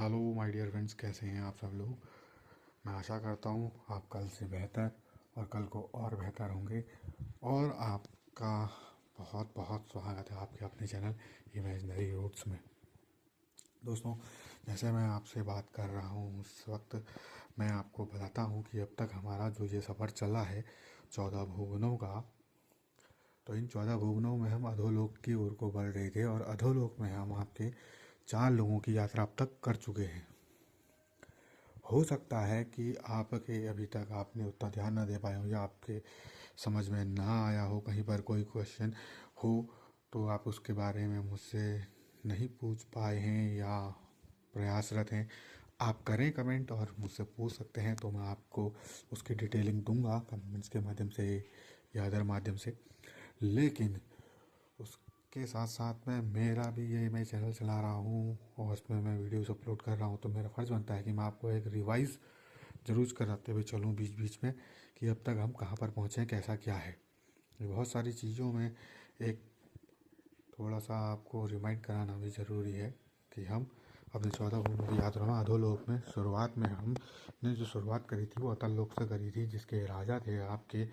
Hello my dear friends, कैसे हैं आप सब लोग। मैं आशा करता हूँ आप कल से बेहतर और कल को और बेहतर होंगे। और आपका बहुत बहुत स्वागत है आपके अपने चैनल इमेजिनरी रूट्स में। दोस्तों, जैसे मैं आपसे बात कर रहा हूँ उस वक्त मैं आपको बताता हूँ कि अब तक हमारा जो ये सफ़र चला है 14 भुवनों का, तो इन 14 भुवनों में हम अधोलोक की ओर को बढ़ रहे थे और अधोलोक में हम आपके 4 लोगों की यात्रा अब तक कर चुके हैं। हो सकता है कि आपके अभी तक आपने उतना ध्यान ना दे पाए हो या आपके समझ में ना आया हो, कहीं पर कोई क्वेश्चन हो तो आप उसके बारे में मुझसे नहीं पूछ पाए हैं या प्रयासरत हैं। आप करें कमेंट और मुझसे पूछ सकते हैं, तो मैं आपको उसकी डिटेलिंग दूंगा कमेंट्स के माध्यम से या अदर माध्यम से। लेकिन उसके साथ साथ में मेरा भी ये मैं चैनल चला रहा हूँ और उसमें मैं वीडियोस अपलोड कर रहा हूँ, तो मेरा फ़र्ज़ बनता है कि मैं आपको एक रिवाइज़ ज़रूर कराते हुए चलूँ बीच बीच में कि अब तक हम कहाँ पर पहुँचे हैं, कैसा क्या है। बहुत सारी चीज़ों में एक थोड़ा सा आपको रिमाइंड कराना भी ज़रूरी है कि हम अपने 14 भुवनों की यात्रा में अधोलोक में शुरुआत में हमने जो शुरुआत करी थी वो अतल लोक से करी थी, जिसके राजा थे आपके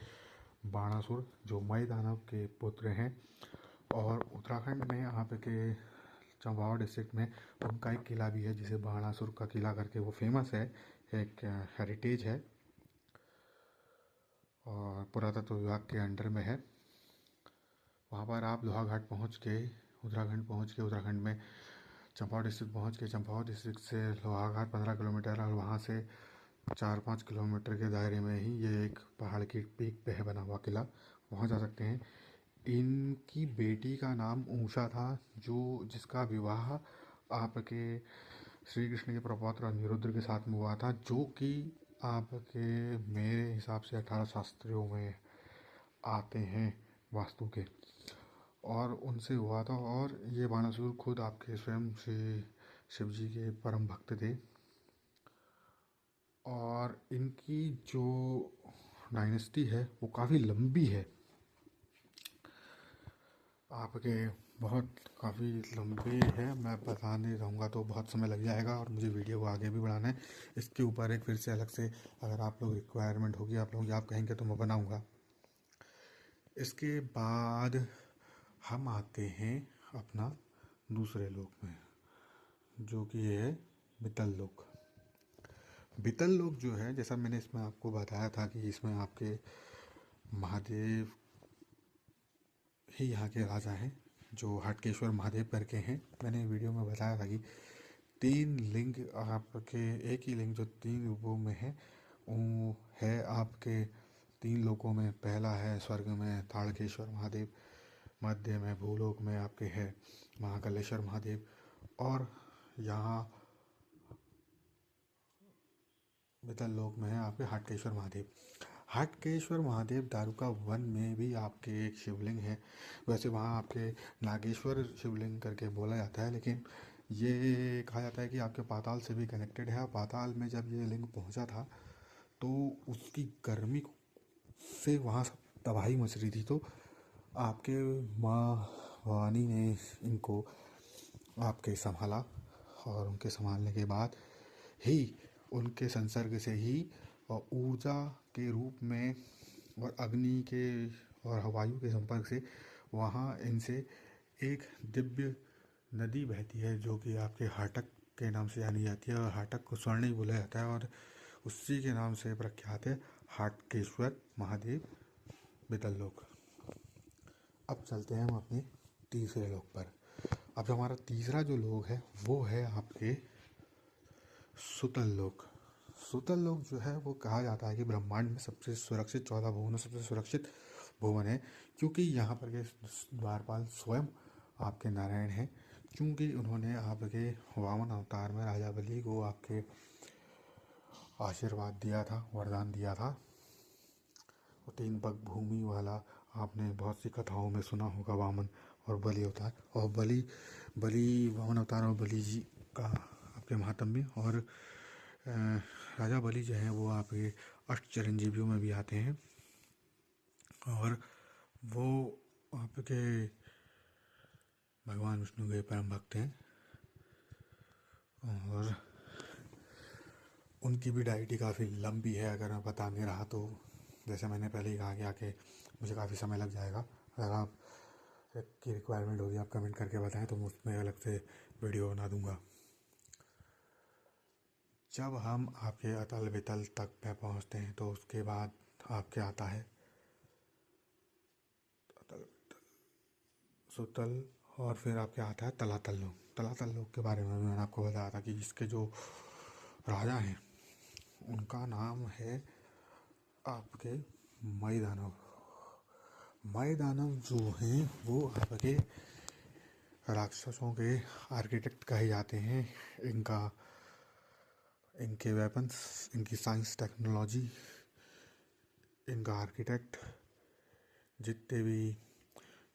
बाणासुर, जो मय दानव के पुत्र हैं। और उत्तराखंड में आप के चंपावत डिस्ट्रिक्ट में उनका एक किला भी है जिसे बाणासुर का किला करके वो फेमस है, एक हेरिटेज है और पुरातत्व विभाग के अंडर में है। वहाँ पर आप लोहाघाट पहुँच के उत्तराखंड में चंपावत डिस्ट्रिक्ट पहुँच के चंपावत डिस्ट्रिक्ट से लोहाघाट 15 किलोमीटर और वहाँ से 4-5 किलोमीटर के दायरे में ही ये एक पहाड़ की पीक पे है बना हुआ किला, वहाँ जा सकते हैं। इनकी बेटी का नाम ऊषा था, जो जिसका विवाह आपके श्री कृष्ण के प्रपौत्र अनिरुद्ध के साथ में हुआ था, जो कि आपके मेरे हिसाब से 18 शास्त्रियों में आते हैं वास्तु के, और उनसे हुआ था। और ये बाणासुर खुद आपके स्वयं श्री शिव जी के परम भक्त थे। और इनकी जो डायनेस्टी है वो काफ़ी लंबी है, आपके बहुत काफ़ी लंबी है। मैं बताने रहूँगा तो बहुत समय लग जाएगा और मुझे वीडियो को आगे भी बढ़ाना है। इसके ऊपर एक फिर से अलग से अगर आप लोग रिक्वायरमेंट होगी, आप लोग आप कहेंगे तो मैं बनाऊँगा। इसके बाद हम आते हैं अपना दूसरे लोक में, जो कि है बितल लोक। बितल लोक जो है, जैसा मैंने इसमें आपको बताया था कि इसमें आपके महादेव ही यहाँ के राजा हैं, जो हटकेश्वर महादेव करके हैं। मैंने वीडियो में बताया था कि 3 लिंग आपके, एक ही लिंग जो 3 रूपों में है वो है आपके 3 लोकों में। पहला है स्वर्ग में ताड़केश्वर महादेव, मध्य में भूलोक में आपके है महाकालेश्वर महादेव, और यहाँ बितल लोक में है आपके हाटकेश्वर महादेव। हाटकेश्वर महादेव दारुका वन में भी आपके एक शिवलिंग है। वैसे वहाँ आपके नागेश्वर शिवलिंग करके बोला जाता है, लेकिन ये कहा जाता है कि आपके पाताल से भी कनेक्टेड है। पाताल में जब ये लिंग पहुँचा था तो उसकी गर्मी से वहाँ सब तबाही मच रही थी, तो आपके माँ भवानी ने इनको आपके संभाला और उनके संभालने के बाद ही उनके संसर्ग से ही और ऊर्जा के रूप में और अग्नि के और वायु के संपर्क से वहाँ इनसे एक दिव्य नदी बहती है, जो कि आपके हाटक के नाम से जानी जाती है। और हाटक को स्वर्ण ही बोला जाता है और उसी के नाम से प्रख्यात है हाटकेश्वर महादेव बितल लोक। अब चलते हैं हम अपने तीसरे लोक पर। अब जो हमारा तीसरा जो लोक है वो है आपके सुतल लोक। सुतल लोक जो है वो कहा जाता है कि ब्रह्मांड में सबसे सुरक्षित 14 भुवन सबसे सुरक्षित भुवन है, क्योंकि यहाँ पर के द्वारपाल स्वयं आपके नारायण हैं। क्योंकि उन्होंने आपके वामन अवतार में राजा बलि को आपके आशीर्वाद दिया था, वरदान दिया था। और 3 पग भूमि वाला आपने बहुत सी कथाओं में सुना होगा, वामन और बलि अवतार। और बलि वामन अवतार और बलि जी का आपके महात्म्य। और राजा बलि जो हैं वो आपके अष्ट चिरंजीवियों में भी आते हैं और वो आपके भगवान विष्णु के परम भक्त हैं। और उनकी भी डाइट ही काफ़ी लंबी है। अगर मैं बता नहीं रहा तो जैसे मैंने पहले ही कहा गया कि मुझे काफ़ी समय लग जाएगा। अगर आप की रिक्वायरमेंट होगी आप कमेंट करके बताएं तो मैं उसमें अलग से वीडियो बना दूंगा। जब हम आपके अतल वितल तक में पहुंचते हैं तो उसके बाद आपके आता है अतल सुतल, और फिर आपके आता है तलातल लोक। तलातल लोक के बारे में मैंने आपको बताया था कि इसके जो राजा हैं उनका नाम है आपके मई दानव। मई दानव जो हैं वो आपके राक्षसों के आर्किटेक्ट कहे जाते हैं। इनके वेपन्स, इनकी साइंस टेक्नोलॉजी, इनका आर्किटेक्ट, जितने भी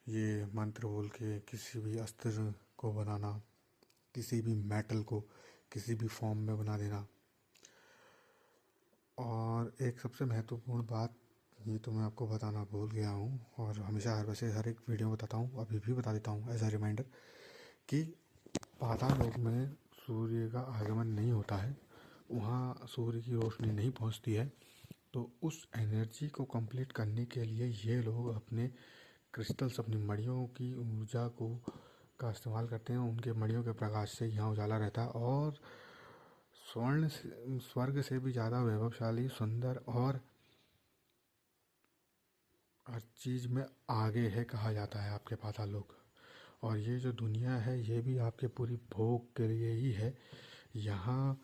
ये मंत्र बोल के किसी भी अस्त्र को बनाना, किसी भी मेटल को किसी भी फॉर्म में बना देना। और एक सबसे महत्वपूर्ण बात, ये तो मैं आपको बताना भूल गया हूँ और हमेशा वैसे हर एक वीडियो में बताता हूँ, अभी भी बता देता हूँ एज अ रिमाइंडर, कि पाताल लोक में सूर्य का आगमन नहीं होता है, वहाँ सूर्य की रोशनी नहीं पहुँचती है। तो उस एनर्जी को कंप्लीट करने के लिए ये लोग अपने क्रिस्टल्स, अपनी मणियों की ऊर्जा का इस्तेमाल करते हैं। उनके मणियों के प्रकाश से यहाँ उजाला रहता है और स्वर्ग से भी ज़्यादा वैभवशाली, सुंदर और हर चीज़ में आगे है कहा जाता है आपके पाताल लोक। और ये जो दुनिया है ये भी आपके पूरी भोग के लिए ही है। यहाँ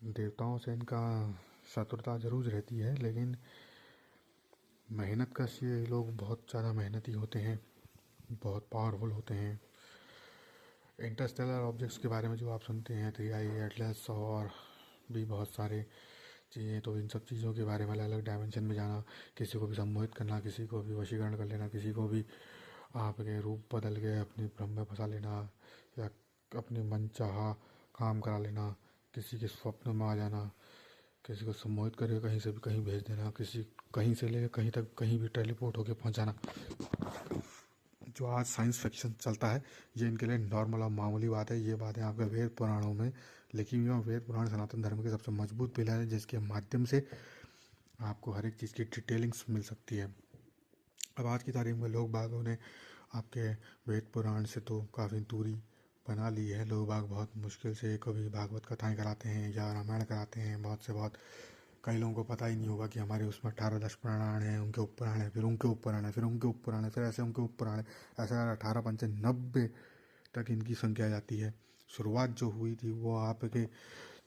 देवताओं से इनका शत्रुता जरूर रहती है, लेकिन मेहनत कश ये लोग बहुत ज़्यादा मेहनती होते हैं, बहुत पावरफुल होते हैं। इंटरस्टेलर ऑब्जेक्ट्स के बारे में जो आप सुनते हैं, 3i एटलस और भी बहुत सारे चीज़ें, तो इन सब चीज़ों के बारे में अलग अलग डायमेंशन में जाना, किसी को भी सम्मोहित करना, किसी को भी वशीकरण कर लेना, किसी को भी आपके रूप बदल के अपनी भ्रम में फंसा लेना या अपने मनचाहा काम करा लेना, किसी के स्वप्न में आ जाना, किसी को सम्मोहित करके कहीं से भी कहीं भेज देना, किसी कहीं से लेकर कहीं तक कहीं भी टेलीपोर्ट होकर पहुंच जाना, जो आज साइंस फिक्शन चलता है ये इनके लिए नॉर्मल और मामूली बात है। ये बातें आपके वेद पुराणों में लिखी हुई हैं। वेद पुराण सनातन धर्म के सबसे मजबूत पिलर है जिसके माध्यम से आपको हर एक चीज़ की डिटेलिंग्स मिल सकती है। अब आज की तारीख में लोग बागों ने आपके वेद पुराण से तो काफ़ी दूरी बना ली है। लोग बाग बहुत मुश्किल से कभी भागवत कथाएं कराते हैं या रामायण कराते हैं, बहुत से बहुत। कई लोगों को पता ही नहीं होगा कि हमारे उसमें 18 पुराण हैं, उनके उपपुराण हैं, फिर उनके उपपुराण हैं, फिर उनके उपपुराण हैं, फिर ऐसे उनके उपपुराण हैं, ऐसे 18 पंचे 90 तक इनकी संख्या जाती है। शुरुआत जो हुई थी वो आपके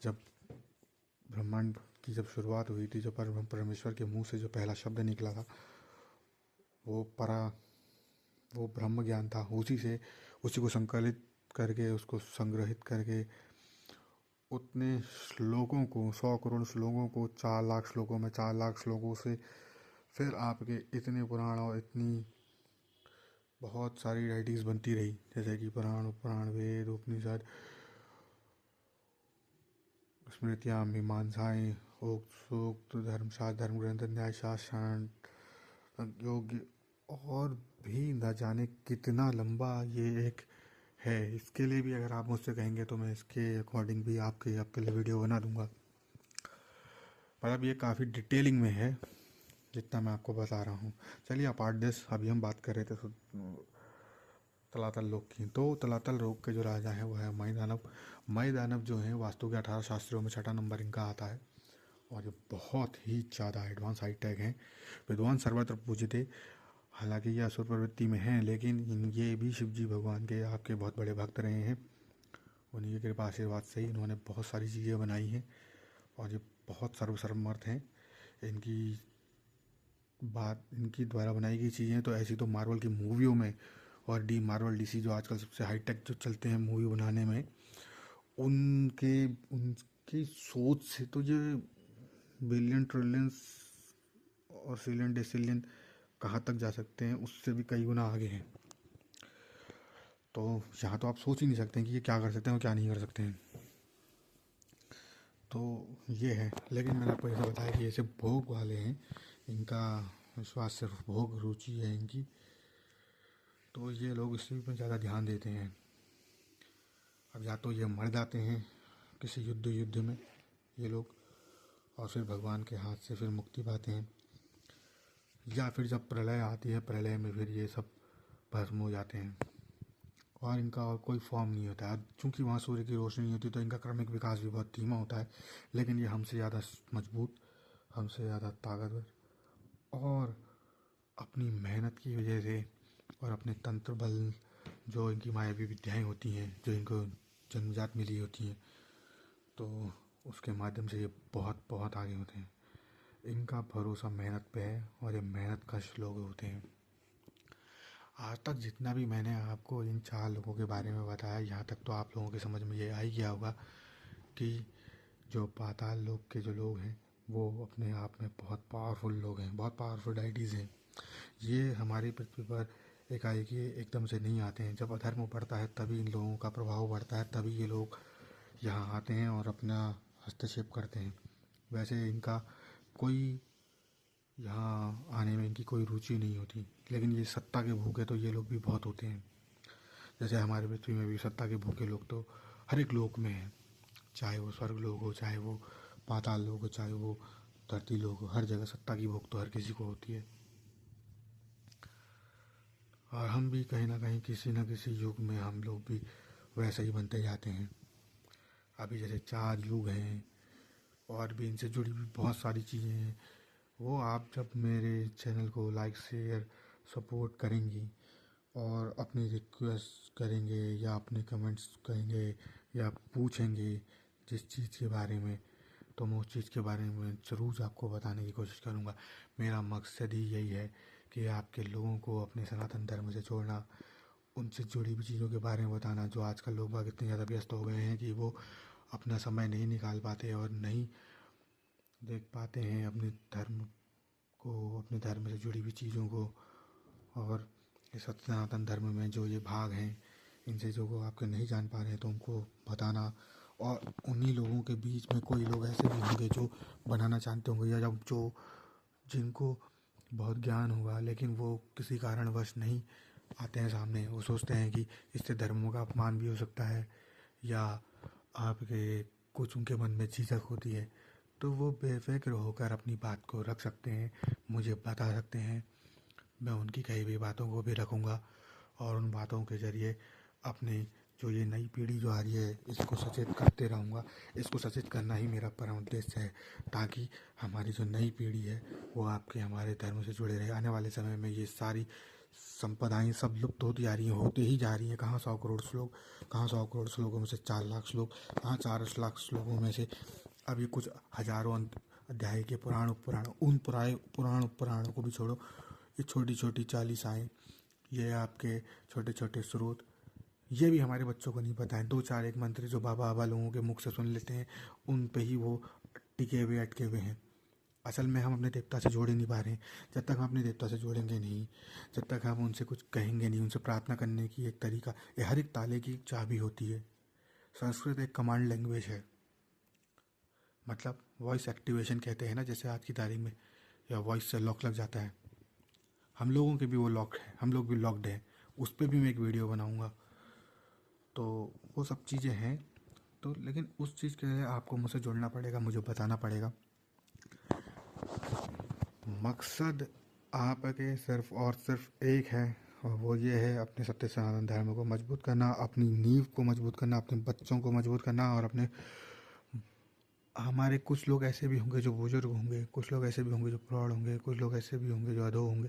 जब ब्रह्मांड की जब शुरुआत हुई थी, जब परमेश्वर के मुंह से जो पहला शब्द निकला था वो ब्रह्म ज्ञान था। उसी को संकलित करके, उसको संग्रहित करके उतने श्लोकों को, 100 करोड़ श्लोकों को 4 लाख श्लोकों में, 4 लाख श्लोकों से फिर आपके इतने पुराण और इतनी बहुत सारी राइटिंग्स बनती रही, जैसे कि पुराण, उपपुराण, वेद, उपनिषद, स्मृतियाँ, मीमांसाएँ, उक्त सूक्त, धर्मशास्त्र, धर्म ग्रंथ, न्यायशास्त्र, योग, और भी न जाने कितना लंबा ये एक है। इसके लिए भी अगर आप मुझसे कहेंगे तो मैं इसके अकॉर्डिंग भी आपके लिए वीडियो बना दूंगा। पर अब ये काफ़ी डिटेलिंग में है जितना मैं आपको बता रहा हूँ। चलिए अपार्ट दिस, अभी हम बात कर रहे थे तलातल लोक की। तो तलातल लोक के जो राजा हैं वो है मई दानव। मई दानव जो हैं वास्तु के 18 शास्त्रों में 6ठा नंबर इनका आता है और ये बहुत ही ज़्यादा एडवांस हाईटेक हैं। विद्वान सर्वत्र पूजते। हालांकि ये असुर प्रवृत्ति में हैं, लेकिन ये भी शिव जी भगवान के आपके बहुत बड़े भक्त रहे हैं। उन्हीं की कृपा आशीर्वाद से ही इन्होंने बहुत सारी चीज़ें बनाई हैं और ये बहुत सर्वसमर्थ हैं। इनकी द्वारा बनाई गई चीज़ें तो ऐसी तो मार्वल की मूवियों में और मार्वल डीसी जो आजकल सबसे हाईटेक जो चलते हैं मूवी बनाने में, उनकी सोच से तो ये बिलियन, ट्रिलियंस और सिलियन, डेसिलियन कहाँ तक जा सकते हैं, उससे भी कई गुना आगे हैं। तो यहाँ तो आप सोच ही नहीं सकते हैं कि ये क्या कर सकते हैं और क्या नहीं कर सकते हैं। तो ये है। लेकिन मैंने आपको ऐसा बताया कि ऐसे भोग वाले हैं, इनका विश्वास सिर्फ भोग रुचि है इनकी, तो ये लोग इसी में ज़्यादा ध्यान देते हैं। अब या तो ये मर जाते हैं किसी युद्ध में ये लोग, और फिर भगवान के हाथ से फिर मुक्ति पाते हैं। या फिर जब प्रलय आती है, प्रलय में फिर ये सब भस्म हो जाते हैं और इनका और कोई फॉर्म नहीं होता है। चूँकि वहाँ सूर्य की रोशनी नहीं होती तो इनका क्रमिक विकास भी बहुत धीमा होता है, लेकिन ये हमसे ज़्यादा मजबूत, हमसे ज़्यादा ताकतवर और अपनी मेहनत की वजह से और अपने तंत्र बल, जो इनकी मायावी विद्याएं होती हैं, जो इनको जन्मजात मिली होती हैं, तो उसके माध्यम से ये बहुत बहुत आगे होते हैं। इनका भरोसा मेहनत पे है और ये मेहनत कश लोग होते हैं। आज तक जितना भी मैंने आपको इन 4 लोगों के बारे में बताया, यहाँ तक तो आप लोगों की समझ में ये आ ही गया होगा कि जो पाताल लोक के जो लोग हैं वो अपने आप में बहुत पावरफुल लोग हैं, बहुत पावरफुल डाइटीज़ हैं। ये हमारी पृथ्वी पर एकाएक ही एकदम से नहीं आते हैं। जब अधर्म बढ़ता है तभी इन लोगों का प्रभाव बढ़ता है, तभी ये लोग यहाँ आते हैं और अपना हस्तक्षेप करते हैं। वैसे इनका कोई यहाँ आने में इनकी कोई रुचि नहीं होती, लेकिन ये सत्ता के भूखे तो ये लोग भी बहुत होते हैं। जैसे हमारे पृथ्वी में भी सत्ता के भूखे लोग तो हर एक लोक में हैं, चाहे वो स्वर्ग लोग हो, चाहे वो पाताल लोग हो, चाहे वो धरती लोग हो, हर जगह सत्ता की भूख तो हर किसी को होती है। और हम भी कहीं ना कहीं किसी न किसी युग में हम लोग भी वैसे ही बनते जाते हैं। अभी जैसे 4 युग हैं और भी इनसे जुड़ी हुई बहुत सारी चीज़ें हैं। वो आप जब मेरे चैनल को लाइक शेयर सपोर्ट करेंगी और अपनी रिक्वेस्ट करेंगे या अपने कमेंट्स करेंगे या पूछेंगे जिस चीज़ के बारे में, तो मैं उस चीज़ के बारे में ज़रूर आपको बताने की कोशिश करूँगा। मेरा मकसद ही यही है कि आपके लोगों को अपने सनातन धर्म से जोड़ना, उनसे जुड़ी हुई चीज़ों के बारे में बताना। जो आजकल लोग बाग इतने ज़्यादा व्यस्त हो गए हैं कि वो अपना समय नहीं निकाल पाते और नहीं देख पाते हैं अपने धर्म को, अपने धर्म से जुड़ी हुई चीज़ों को। और इस सनातन धर्म में जो ये भाग हैं, इनसे जो को आपके नहीं जान पा रहे हैं तो उनको बताना। और उन्हीं लोगों के बीच में कोई लोग ऐसे भी होंगे जो बनाना चाहते होंगे या जब जो जिनको बहुत ज्ञान होगा लेकिन वो किसी कारणवश नहीं आते हैं सामने। वो सोचते हैं कि इससे धर्मों का अपमान भी हो सकता है या आपके कुछ उनके मन में झिझक होती है, तो वो बेफिक्र होकर अपनी बात को रख सकते हैं, मुझे बता सकते हैं। मैं उनकी कही हुई बातों को भी रखूँगा और उन बातों के ज़रिए अपने जो ये नई पीढ़ी जो आ रही है इसको सचेत करते रहूँगा। इसको सचेत करना ही मेरा परम उद्देश्य है, ताकि हमारी जो नई पीढ़ी है वो आपके हमारे धर्म से जुड़े रहे। आने वाले समय में ये सारी संपदाएं सब लुप्त होती जा रही हैं, होते ही जा रही हैं। कहाँ 100 करोड़ श्लोक, कहाँ 100 करोड़ श्लोकों में से 4 लाख श्लोक, कहाँ 4 लाख श्लोकों में से अभी कुछ हजारों अध्याय के पुराण उपपुराण, उन पुराण उपपुराणों को भी छोड़ो, ये छोटी छोटी चालीसाएँ, ये आपके छोटे छोटे स्रोत, ये भी हमारे बच्चों को नहीं पता है। 2-4 एक मंत्र जो बाबा बाबा लोगों के मुख से सुन लेते हैं, उन पे ही वो टिके हुए अटके हुए हैं। असल में हम अपने देवता से जोड़ ही नहीं पा रहे हैं। जब तक हम अपने देवता से जोड़ेंगे नहीं, जब तक हम उनसे कुछ कहेंगे नहीं, उनसे प्रार्थना करने की एक तरीका, ये हर एक ताले की चाबी होती है। संस्कृत एक कमांड लैंग्वेज है, मतलब वॉइस एक्टिवेशन कहते हैं ना, जैसे आज की तारीख में, या वॉइस से लॉक लग जाता है। हम लोगों के भी वो लॉक है, हम लोग भी लॉक्ड हैं। उस पर भी मैं एक वीडियो बनाऊँगा। तो वो सब चीज़ें हैं। तो लेकिन उस चीज़ के लिए आपको मुझसे जुड़ना पड़ेगा, मुझे बताना पड़ेगा। मकसद आपके सिर्फ और सिर्फ एक है, और वो ये है अपने सत्य सनातन धर्म को मजबूत करना, अपनी नींव को मजबूत करना, अपने बच्चों को मजबूत करना। और अपने हमारे कुछ लोग ऐसे भी होंगे जो बुजुर्ग होंगे, कुछ लोग ऐसे भी होंगे जो प्रौढ़ होंगे, कुछ लोग ऐसे भी होंगे जो अधो होंगे।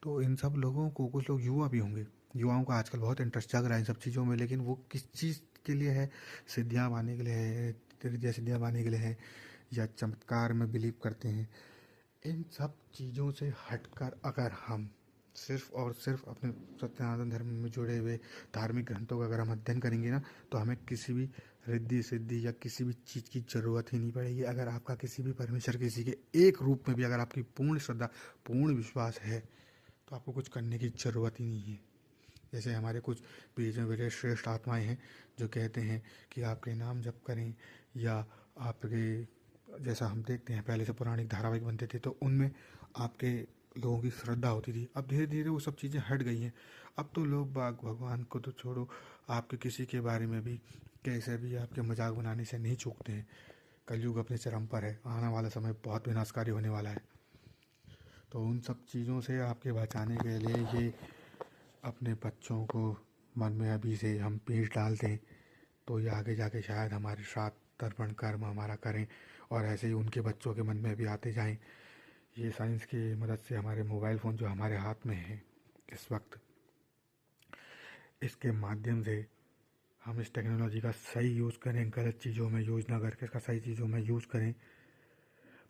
तो इन सब लोगों को, कुछ लोग युवा भी होंगे, युवाओं का आजकल बहुत इंटरेस्ट जग रहा है इन सब चीज़ों में, लेकिन वो किस चीज़ के लिए है? सिद्धियाँ पाने के लिए है, रिद्धियाँ सिद्धियाँ पाने के लिए है, या चमत्कार में बिलीव करते हैं? इन सब चीज़ों से हटकर अगर हम सिर्फ और सिर्फ अपने सनातन धर्म में जुड़े हुए धार्मिक ग्रंथों का अगर हम अध्ययन करेंगे ना, तो हमें किसी भी रिद्धि सिद्धि या किसी भी चीज़ की ज़रूरत ही नहीं पड़ेगी। अगर आपका किसी भी परमेश्वर, किसी के एक रूप में भी अगर आपकी पूर्ण श्रद्धा, पूर्ण विश्वास है, तो आपको कुछ करने की ज़रूरत ही नहीं है। जैसे हमारे कुछ बीच में बड़े श्रेष्ठ आत्माएं हैं जो कहते हैं कि आपके नाम जप करें, या आपके, जैसा हम देखते हैं पहले से पौराणिक धारावाहिक बनते थे तो उनमें आपके लोगों की श्रद्धा होती थी। अब धीरे धीरे वो सब चीज़ें हट गई हैं। अब तो लोग बाग भगवान को तो छोड़ो, आपके किसी के बारे में भी कैसे भी आपके मजाक बनाने से नहीं चूकते हैं। कलयुग अपने चरम पर है, आने वाला समय बहुत विनाशकारी होने वाला है। तो उन सब चीज़ों से आपके बचाने के लिए ये अपने बच्चों को मन में अभी से हम बीज डाल दें, तो ये आगे जाके शायद हमारे श्राद्ध तर्पण कर्म हमारा करें, और ऐसे ही उनके बच्चों के मन में भी आते जाएं। ये साइंस की मदद से हमारे मोबाइल फ़ोन जो हमारे हाथ में है इस वक्त, इसके माध्यम से हम इस टेक्नोलॉजी का सही यूज़ करें, गलत चीज़ों में यूज़ ना करके इसका सही चीज़ों में यूज़ करें।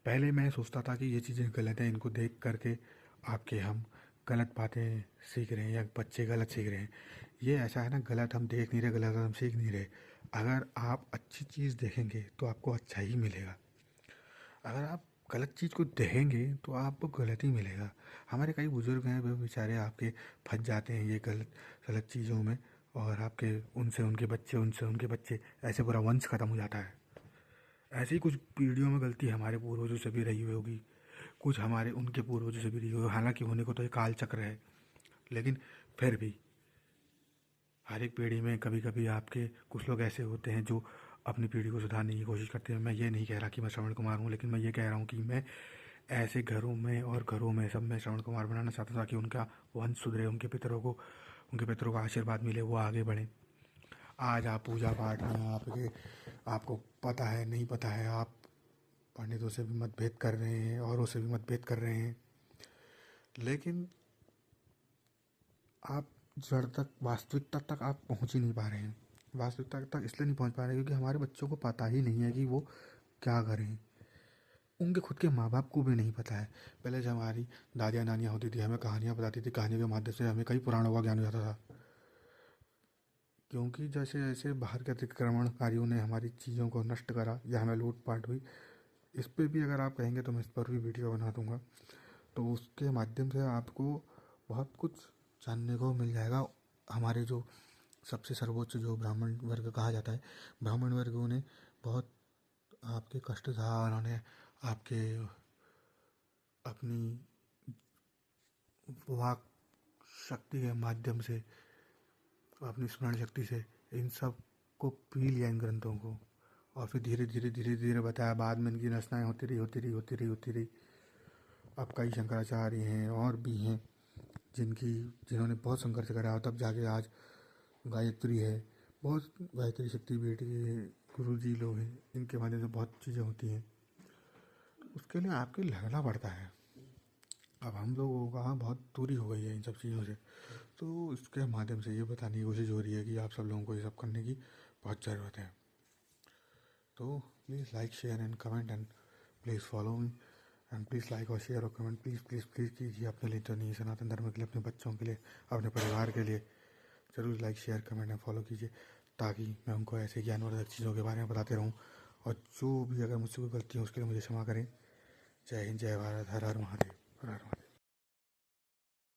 पहले मैं सोचता था कि ये चीज़ें गलत हैं, इनको देख करके आपके हम गलत बातें सीख रहे हैं या बच्चे गलत सीख रहे हैं। ये ऐसा है ना, गलत हम देख नहीं रहे, गलत हम सीख नहीं रहे। अगर आप अच्छी चीज़ देखेंगे तो आपको अच्छा ही मिलेगा, अगर आप गलत चीज़ को देखेंगे तो आपको गलत ही मिलेगा। हमारे कई बुज़ुर्ग हैं, वे बेचारे आपके फंस जाते हैं ये गलत गलत चीज़ों में, और आपके उनसे उनके बच्चे, उनसे उनके बच्चे, ऐसे पूरा वंश ख़त्म हो जाता है। ऐसे ही कुछ पीढ़ियों में गलती हमारे पूर्वजों से भी रही हुई होगी, कुछ हमारे उनके पूर्वजों से भी रही होगी। हालांकि होने को तो ये काल चक्र है, लेकिन फिर भी हर एक पीढ़ी में कभी कभी आपके कुछ लोग ऐसे होते हैं जो अपनी पीढ़ी को सुधारने की कोशिश करते हैं। मैं ये नहीं कह रहा कि मैं श्रवण कुमार हूँ, लेकिन मैं ये कह रहा हूँ कि मैं ऐसे घरों में और घरों में सब में श्रवण कुमार बनाना चाहता था कि उनका वंश सुधरे, उनके पितरों का आशीर्वाद मिले, वो आगे बढ़ें। आज आप पूजा पाठ में आपको पता है नहीं पता है, आप पंडितों से भी मतभेद कर रहे हैं, औरों से भी मतभेद कर रहे हैं, लेकिन आप जड़ तक, वास्तविकता तक आप पहुंच ही नहीं पा रहे हैं। वास्तविकता तक इसलिए नहीं पहुंच पा रहे क्योंकि हमारे बच्चों को पता ही नहीं है कि वो क्या करें। उनके खुद के माँ बाप को भी नहीं पता है। पहले जब हमारी दादियाँ नानियाँ होती थी, हमें कहानियाँ बताती थी, कहानियों के माध्यम से हमें कई पुराणों का ज्ञान हो जाता था। क्योंकि जैसे जैसे बाहर के अतिक्रमणकारियों ने हमारी चीज़ों को नष्ट करा या हमें लूट पाट हुई, इस पर भी अगर आप कहेंगे तो मैं इस पर भी वीडियो बना दूंगा। तो उसके माध्यम से आपको बहुत कुछ जानने को मिल जाएगा। हमारे जो सबसे सर्वोच्च जो ब्राह्मण वर्ग कहा जाता है, ब्राह्मण वर्ग, उन्हें बहुत आपके कष्ट था, उन्होंने आपके अपनी वाक शक्ति के माध्यम से, अपनी स्मरण शक्ति से इन सब को पी लिया, इन ग्रंथों को, और फिर धीरे धीरे धीरे धीरे बताया। बाद में इनकी रचनाएं होती रही। अब कई शंकराचार्य हैं और भी हैं जिन्होंने बहुत संघर्ष करा, और तब जाके आज गायत्री है, बहुत गायत्री शक्तिपीठ के गुरु जी लोग हैं, इनके माध्यम से बहुत चीज़ें होती हैं। उसके लिए आपके लगना पड़ता है। अब हम लोगों का बहुत दूरी हो गई है इन सब चीज़ों से, तो इसके माध्यम से ये बताने की कोशिश हो रही है कि आप सब लोगों को ये सब करने की बहुत ज़रूरत है। तो please like, share and comment, and please follow me, and please like और शेयर और कमेंट प्लीज़ प्लीज़ प्लीज़ कीजिए, अपने लिए तो नहीं, सनातन धर्म के लिए, अपने बच्चों के लिए, अपने परिवार के लिए ज़रूर like, share, comment and follow कीजिए, ताकि मैं उनको ऐसे ज्ञानवर्धक चीज़ों के बारे में बताते रहूँ। और जो भी अगर मुझसे कोई गलती हो उसके लिए मुझे क्षमा करें। जय हिंद, जय भारत, हर हर महादेव, हर हर महादेव।